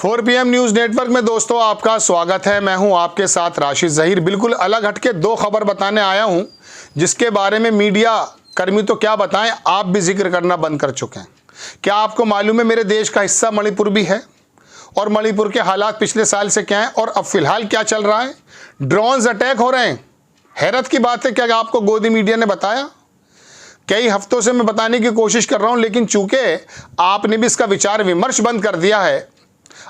4 PM news network में दोस्तों आपका स्वागत है। मैं हूं आपके साथ राशिद ज़हीर। बिल्कुल अलग हटके दो खबर बताने आया हूं जिसके बारे में मीडिया कर्मी तो क्या बताएं, आप भी जिक्र करना बंद कर चुके हैं। क्या आपको मालूम है मेरे देश का हिस्सा मणिपुर भी है और मणिपुर के हालात पिछले साल से क्या हैं और अब फिलहाल क्या चल रहा है? ड्रोन्स अटैक हो रहे हैं। हैरत की बात है, क्या आपको गोदी मीडिया ने बताया? कई हफ्तों से मैं बताने की कोशिश कर रहा हूं, लेकिन चूंकि आपने भी इसका विचार विमर्श बंद कर दिया है,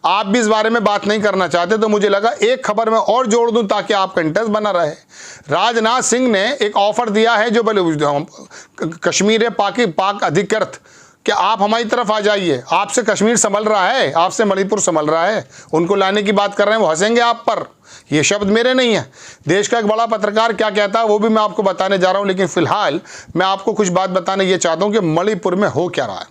आप भी इस बारे में बात नहीं करना चाहते, तो मुझे लगा एक खबर में और जोड़ दूं ताकि आपका इंटरेस्ट बना रहे। राजनाथ सिंह ने एक ऑफर दिया है जो कश्मीर पाक अधिकृत कि आप हमारी तरफ आ जाइए। आपसे कश्मीर संभल रहा है, आपसे मणिपुर संभल रहा है, उनको लाने की बात कर रहे हैं। वो हंसेंगे आप पर, ये शब्द मेरे नहीं है। देश का एक बड़ा पत्रकार क्या कहता है वो भी मैं आपको बताने जा रहा हूं, लेकिन फिलहाल मैं आपको कुछ बात बताने ये चाहता हूं कि मणिपुर में हो क्या रहा है।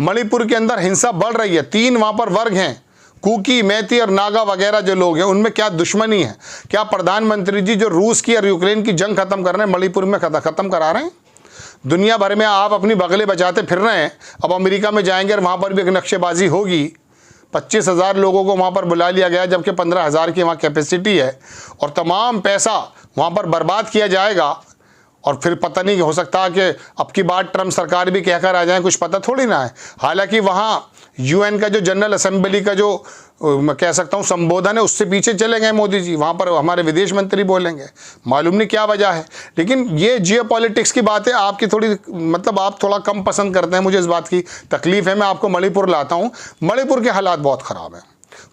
मणिपुर के अंदर हिंसा बढ़ रही है। 3 वहां पर वर्ग हैं, कुकी, मैती और नागा वगैरह जो लोग हैं, उनमें क्या दुश्मनी है? क्या प्रधानमंत्री जी जो रूस की और यूक्रेन की जंग खत्म कर रहे हैं मणिपुर में खत्म करा रहे हैं? दुनिया भर में आप अपनी बगलें बजाते फिर रहे हैं। अब अमेरिका में जाएंगे और वहाँ पर भी एक नक्शेबाजी होगी। 25,000 लोगों को वहाँ पर बुला लिया गया, जबकि 15,000 की वहाँ कैपेसिटी है, और तमाम पैसा वहाँ पर बर्बाद किया जाएगा। और फिर पता नहीं, हो सकता है कि अब की बार ट्रम्प सरकार भी कहकर आ जाए, कुछ पता थोड़ी ना है। हालांकि वहाँ यूएन का जो जनरल असेंबली का जो मैं कह सकता हूँ संबोधन है, उससे पीछे चले गए मोदी जी। वहाँ पर हमारे विदेश मंत्री बोलेंगे, मालूम नहीं क्या वजह है। लेकिन ये जियोपॉलिटिक्स की बात है, आपकी थोड़ी मतलब आप थोड़ा कम पसंद करते हैं, मुझे इस बात की तकलीफ है। मैं आपको मणिपुर लाता हूँ। मणिपुर के हालात बहुत ख़राब हैं।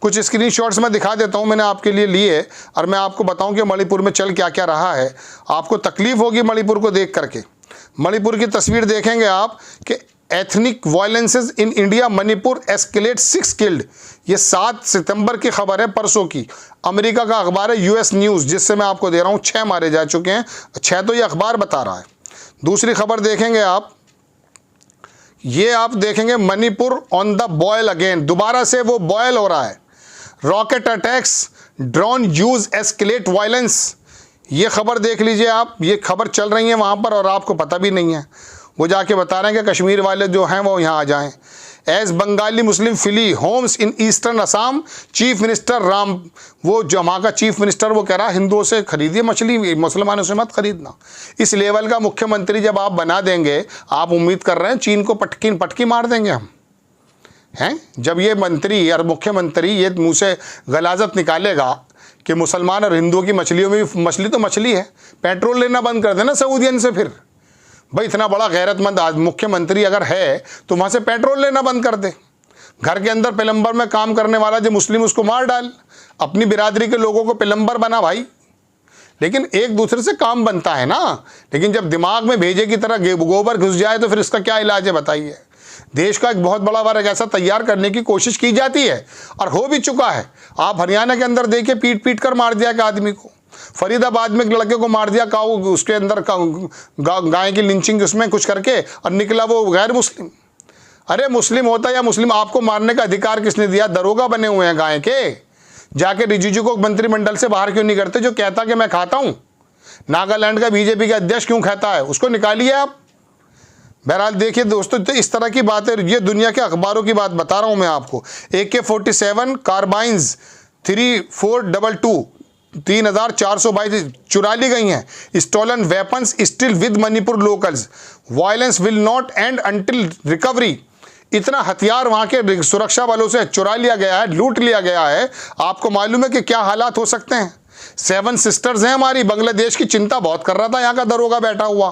कुछ स्क्रीनशॉट्स मैं दिखा देता हूं, मैंने आपके लिए लिए, और मैं आपको बताऊं कि मणिपुर में चल क्या क्या रहा है। आपको तकलीफ होगी मणिपुर को देख करके। मणिपुर की तस्वीर देखेंगे आप कि ethnic violences in India, Manipur escalate 6 killed. ये 7 सितंबर की खबर है, परसों की। अमेरिका का अखबार है यूएस न्यूज़, जिससे मैं आपको दे रहा हूँ 6 मारे जा चुके हैं। 6 तो ये अखबार बता रहा है। दूसरी खबर देखेंगे आप, ये आप देखेंगे Manipur on the boil again, दोबारा से वो बॉयल हो रहा है। Rocket attacks, drone use escalate violence, ये खबर देख लीजिए आप। ये खबर चल रही है वहाँ पर और आपको पता भी नहीं है। वो जाके बता रहे हैं कि कश्मीर वाले जो हैं वो यहाँ आ जाएं। As Bengali Muslim flee homes in eastern Assam, chief minister Ram, वो जो वहाँ का चीफ मिनिस्टर वो कह रहा है हिंदुओं से खरीदिए मछली, मुसलमानों से मत खरीदना। इस लेवल का मुख्यमंत्री जब आप बना देंगे, आप उम्मीद कर रहे हैं चीन को पटकी मार देंगे हम हैं? जब ये मंत्री और मुख्यमंत्री ये मुँह से गलाजत निकालेगा कि मुसलमान और हिंदुओं की मछलियों में भी, मछली तो मछली है, पेट्रोल लेना बंद कर देना सऊदियन से। फिर भाई इतना बड़ा गैरतमंद मुख्यमंत्री अगर है तो वहाँ से पेट्रोल लेना बंद कर दे। घर के अंदर प्लम्बर में काम करने वाला जो मुस्लिम, उसको मार डाल। अपनी बिरादरी के लोगों को प्लम्बर बना भाई। लेकिन एक दूसरे से काम बनता है ना। लेकिन जब दिमाग में भेजे की तरह गोबर घुस जाए तो फिर इसका क्या इलाज है बताइए? देश का एक बहुत बड़ा वर्ग ऐसा तैयार करने की कोशिश की जाती है और हो भी चुका है। आप हरियाणा के अंदर देखिए, पीट कर मार दिया एक आदमी को। फरीदाबाद में एक लड़के को मार दिया, उसके अंदर गाय की लिंचिंग उसमें कुछ करके, और निकला वो गैर मुस्लिम। अरे मुस्लिम होता या मुस्लिम, आपको मारने का अधिकार किसने दिया? दरोगा बने हुए हैं गाय के। जाके रिजिजू को मंत्रिमंडल से बाहर क्यों नहीं करते, जो कहता कि मैं खाता हूँ? नागालैंड का बीजेपी का अध्यक्ष क्यों खाता है, उसको निकालिए आप। बहरहाल देखिए दोस्तों, तो इस तरह की बातें, ये दुनिया के अखबारों की बात बता रहा हूं मैं आपको। AK-47 कार्बाइन्स 3422 3,422 चुरा ली गई हैं। Stolen weapons still with Manipur locals, violence will not end until recovery. इतना हथियार वहां के सुरक्षा बलों से चुरा लिया गया है, लूट लिया गया है। आपको मालूम है कि क्या हालात हो सकते हैं? 7 सिस्टर्स हैं हमारी। बांग्लादेश की चिंता बहुत कर रहा था यहाँ का दरोगा बैठा हुआ।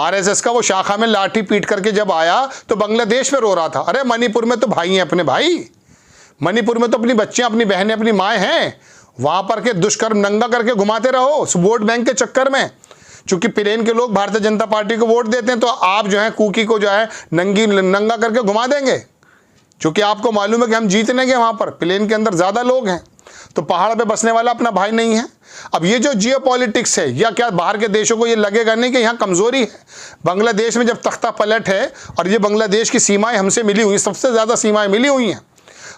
RSS का वो शाखा में लाठी पीट करके जब आया तो बांग्लादेश में रो रहा था। अरे मणिपुर में तो भाई हैं अपने भाई, मणिपुर में तो अपनी बच्चियां, अपनी बहनें, अपनी माएँ हैं। वहाँ पर के दुष्कर्म नंगा करके घुमाते रहो वोट बैंक के चक्कर में। चूंकि प्लेन के लोग भारतीय जनता पार्टी को वोट देते हैं, तो आप जो है कुकी को जो है नंगा करके घुमा देंगे। चूंकि आपको मालूम है कि हम जीत लेंगे, वहाँ पर प्लेन के अंदर ज़्यादा लोग हैं, तो पहाड़ पे बसने वाला अपना भाई नहीं है। अब ये जो जियोपॉलिटिक्स है, या क्या बाहर के देशों को ये लगेगा नहीं कि यहाँ कमज़ोरी है? बांग्लादेश में जब तख्ता पलट है, और ये बांग्लादेश की सीमाएं हमसे मिली हुई, सबसे ज़्यादा सीमाएं मिली हुई हैं।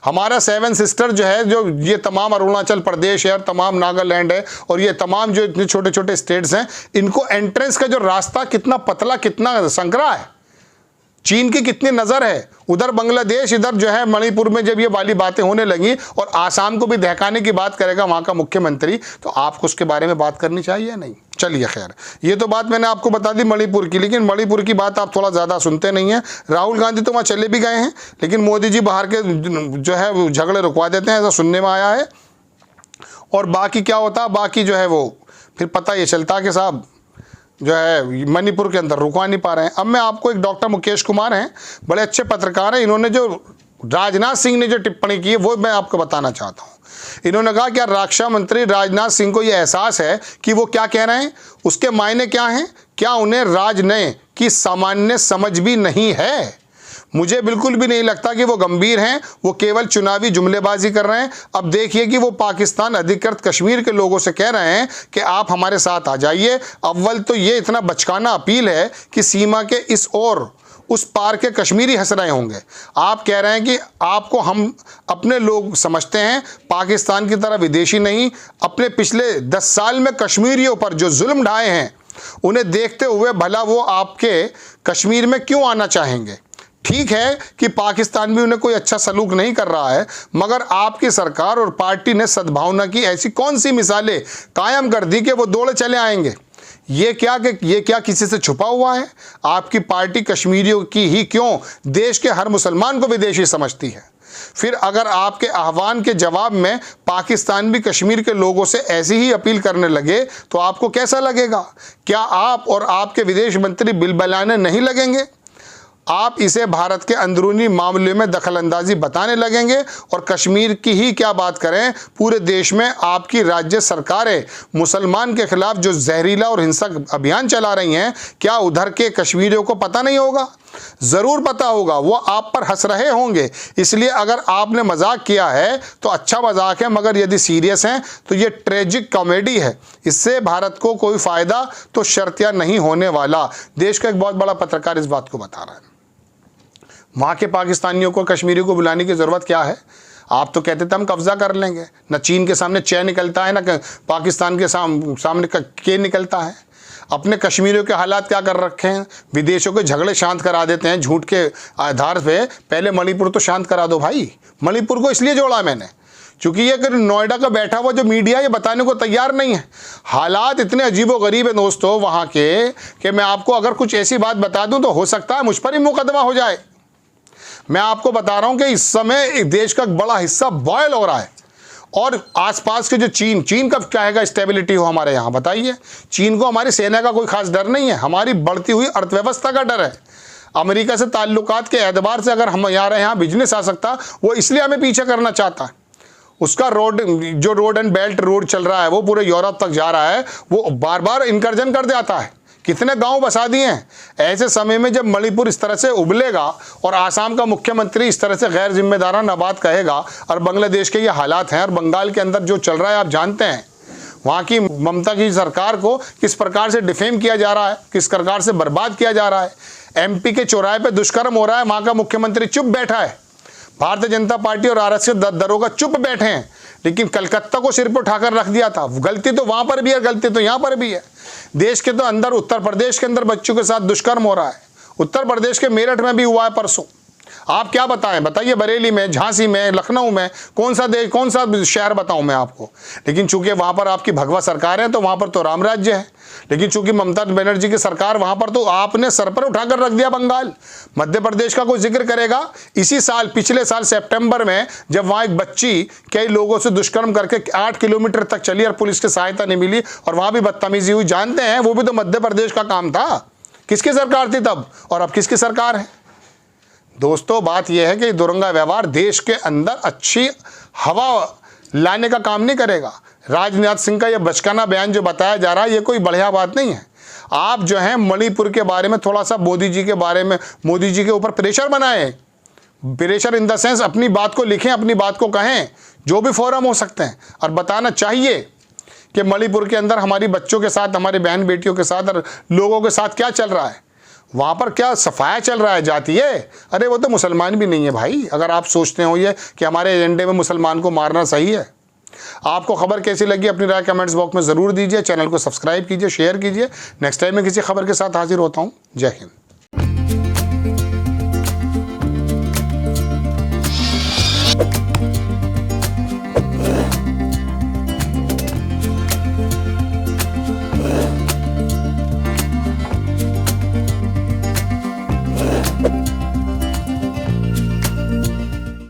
हमारा 7 सिस्टर जो है, जो ये तमाम अरुणाचल प्रदेश है और तमाम नागालैंड है और ये तमाम जो इतने छोटे छोटे स्टेट्स हैं, इनको एंट्रेंस का जो रास्ता कितना पतला, कितना संकरा है। चीन की कितनी नज़र है, उधर बांग्लादेश, इधर जो है मणिपुर में जब ये वाली बातें होने लगी और आसाम को भी दहकाने की बात करेगा वहाँ का मुख्यमंत्री, तो आपको उसके बारे में बात करनी चाहिए नहीं। चलिए खैर, ये तो बात मैंने आपको बता दी मणिपुर की, लेकिन मणिपुर की बात आप थोड़ा ज़्यादा सुनते नहीं हैं। राहुल गांधी तो वहाँ चले भी गए हैं, लेकिन मोदी जी बाहर के जो है वो झगड़े रुकवा देते हैं, ऐसा सुनने में आया है। और बाकी क्या होता है, बाकी जो है वो फिर पता ये चलता कि साहब जो है मणिपुर के अंदर रुकवा नहीं पा रहे हैं। अब मैं आपको, एक डॉक्टर मुकेश कुमार हैं, बड़े अच्छे पत्रकार हैं, इन्होंने जो राजनाथ सिंह ने जो टिप्पणी की है वो मैं आपको बताना चाहता हूँ। इन्होंने कहा क्या रक्षा मंत्री राजनाथ सिंह को यह एहसास है कि वो क्या कह रहे हैं, उसके मायने क्या हैं, क्या उन्हें राजनय की सामान्य समझ भी नहीं है? मुझे बिल्कुल भी नहीं लगता कि वो गंभीर हैं, वो केवल चुनावी जुमलेबाजी कर रहे हैं। अब देखिए कि वो पाकिस्तान अधिकृत कश्मीर के लोगों से कह रहे हैं कि आप हमारे साथ आ जाइए। अव्वल तो ये इतना बचकाना अपील है कि सीमा के इस ओर उस पार के कश्मीरी हंस रहे होंगे। आप कह रहे हैं कि आपको हम अपने लोग समझते हैं, पाकिस्तान की तरह विदेशी नहीं। अपने पिछले 10 साल में कश्मीरियों पर जो जुल्म ढाए हैं उन्हें देखते हुए भला वो आपके कश्मीर में क्यों आना चाहेंगे? ठीक है कि पाकिस्तान भी उन्हें कोई अच्छा सलूक नहीं कर रहा है, मगर आपकी सरकार और पार्टी ने सद्भावना की ऐसी कौन सी मिसालें कायम कर दी कि वो दौड़े चले आएंगे? ये क्या किसी से छुपा हुआ है? आपकी पार्टी कश्मीरियों की ही क्यों देश के हर मुसलमान को विदेशी समझती है? फिर अगर आपके आह्वान के जवाब में पाकिस्तान भी कश्मीर के लोगों से ऐसी ही अपील करने लगे तो आपको कैसा लगेगा? क्या आप और आपके विदेश मंत्री बिलबलाने नहीं लगेंगे? आप इसे भारत के अंदरूनी मामले में दखलंदाजी बताने लगेंगे। और कश्मीर की ही क्या बात करें, पूरे देश में आपकी राज्य सरकारें मुसलमान के खिलाफ जो जहरीला और हिंसक अभियान चला रही हैं, क्या उधर के कश्मीरियों को पता नहीं होगा? ज़रूर पता होगा, वो आप पर हंस रहे होंगे। इसलिए अगर आपने मजाक किया है तो अच्छा मजाक है, मगर यदि सीरियस हैं तो ये ट्रेजिक कॉमेडी है। इससे भारत को कोई फ़ायदा तो शर्तिया नहीं होने वाला। देश का एक बहुत बड़ा पत्रकार इस बात को बता रहा है। वहाँ के पाकिस्तानियों को कश्मीरी को बुलाने की ज़रूरत क्या है? आप तो कहते थे हम कब्ज़ा कर लेंगे। न चीन के सामने चे निकलता है, न पाकिस्तान के सामने के निकलता है। अपने कश्मीरियों के हालात क्या कर रखे हैं? विदेशों के झगड़े शांत करा देते हैं झूठ के आधार पे। पहले मणिपुर तो शांत करा दो भाई। मणिपुर को इसलिए जोड़ा मैंने क्योंकि ये अगर नोएडा का बैठा हुआ जो मीडिया ये बताने को तैयार नहीं है। हालात इतने अजीबोगरीब हैं दोस्तों वहाँ के कि मैं आपको अगर कुछ ऐसी बात बता दूँ तो हो सकता है मुझ पर ही मुकदमा हो जाए। मैं आपको बता रहा हूं कि इस समय देश का बड़ा हिस्सा बॉयल हो रहा है और आसपास के जो चीन कब चाहेगा स्टेबिलिटी हो हमारे यहाँ? बताइए। चीन को हमारी सेना का कोई खास डर नहीं है, हमारी बढ़ती हुई अर्थव्यवस्था का डर है। अमेरिका से ताल्लुकात के एतबार से अगर हम यहाँ बिजनेस आ सकता, वो इसलिए हमें पीछे करना चाहता है। उसका रोड एंड बेल्ट रोड चल रहा है वो पूरे यूरोप तक जा रहा है, वो बार बार इंकर्जन कर जाता है। कितने गांव बसा दिए हैं। ऐसे समय में जब मणिपुर इस तरह से उबलेगा और आसाम का मुख्यमंत्री इस तरह से गैर जिम्मेदाराना बात कहेगा और बांग्लादेश के ये हालात हैं और बंगाल के अंदर जो चल रहा है आप जानते हैं, वहाँ की ममता की सरकार को किस प्रकार से डिफेम किया जा रहा है, किस प्रकार से बर्बाद किया जा रहा है। एमपी के चौराहे पे दुष्कर्म हो रहा है, वहाँ का मुख्यमंत्री चुप बैठा है। भारतीय जनता पार्टी और आरएसएस दरोगा चुप बैठे हैं, लेकिन कलकत्ता को सिर पर उठाकर रख दिया था। गलती तो वहाँ पर भी है, गलती तो यहाँ पर भी है। देश के तो अंदर उत्तर प्रदेश के अंदर बच्चों के साथ दुष्कर्म हो रहा है। उत्तर प्रदेश के मेरठ में भी हुआ है परसों। आप क्या बताएं? बताइए, बरेली में, झांसी में, लखनऊ में, कौन सा शहर बताऊं मैं आपको? लेकिन चूंकि वहां पर आपकी भगवा सरकार है तो वहां पर तो राम राज्य है। लेकिन चूंकि ममता बनर्जी की सरकार वहां पर, तो आपने सर पर उठाकर रख दिया बंगाल। मध्य प्रदेश का कोई जिक्र करेगा? इसी साल, पिछले साल सितंबर में, जब वहां एक बच्ची कई लोगों से दुष्कर्म करके 8 किलोमीटर तक चली और पुलिस की सहायता नहीं मिली और वहां भी बदतमीजी हुई, जानते हैं वो भी तो मध्य प्रदेश का काम था। किसकी सरकार थी तब और अब किसकी सरकार है? दोस्तों, बात यह है कि दुरंगा व्यवहार देश के अंदर अच्छी हवा लाने का काम नहीं करेगा। राजनाथ सिंह का यह बचकाना बयान जो बताया जा रहा है, ये कोई बढ़िया बात नहीं है। आप जो है मणिपुर के बारे में थोड़ा सा मोदी जी के बारे में, मोदी जी के ऊपर प्रेशर बनाएं। प्रेशर इन द सेंस अपनी बात को लिखें, अपनी बात को कहें, जो भी फोरम हो सकते हैं, और बताना चाहिए कि मणिपुर के अंदर हमारी बच्चों के साथ, हमारे बहन बेटियों के साथ और लोगों के साथ क्या चल रहा है। वहाँ पर क्या सफाया चल रहा है जातीय? अरे वो तो मुसलमान भी नहीं है भाई। अगर आप सोचते हो ये कि हमारे एजेंडे में मुसलमान को मारना सही है। आपको खबर कैसी लगी अपनी राय कमेंट्स बॉक्स में ज़रूर दीजिए। चैनल को सब्सक्राइब कीजिए, शेयर कीजिए। नेक्स्ट टाइम मैं किसी खबर के साथ हाजिर होता हूँ। जय हिंद।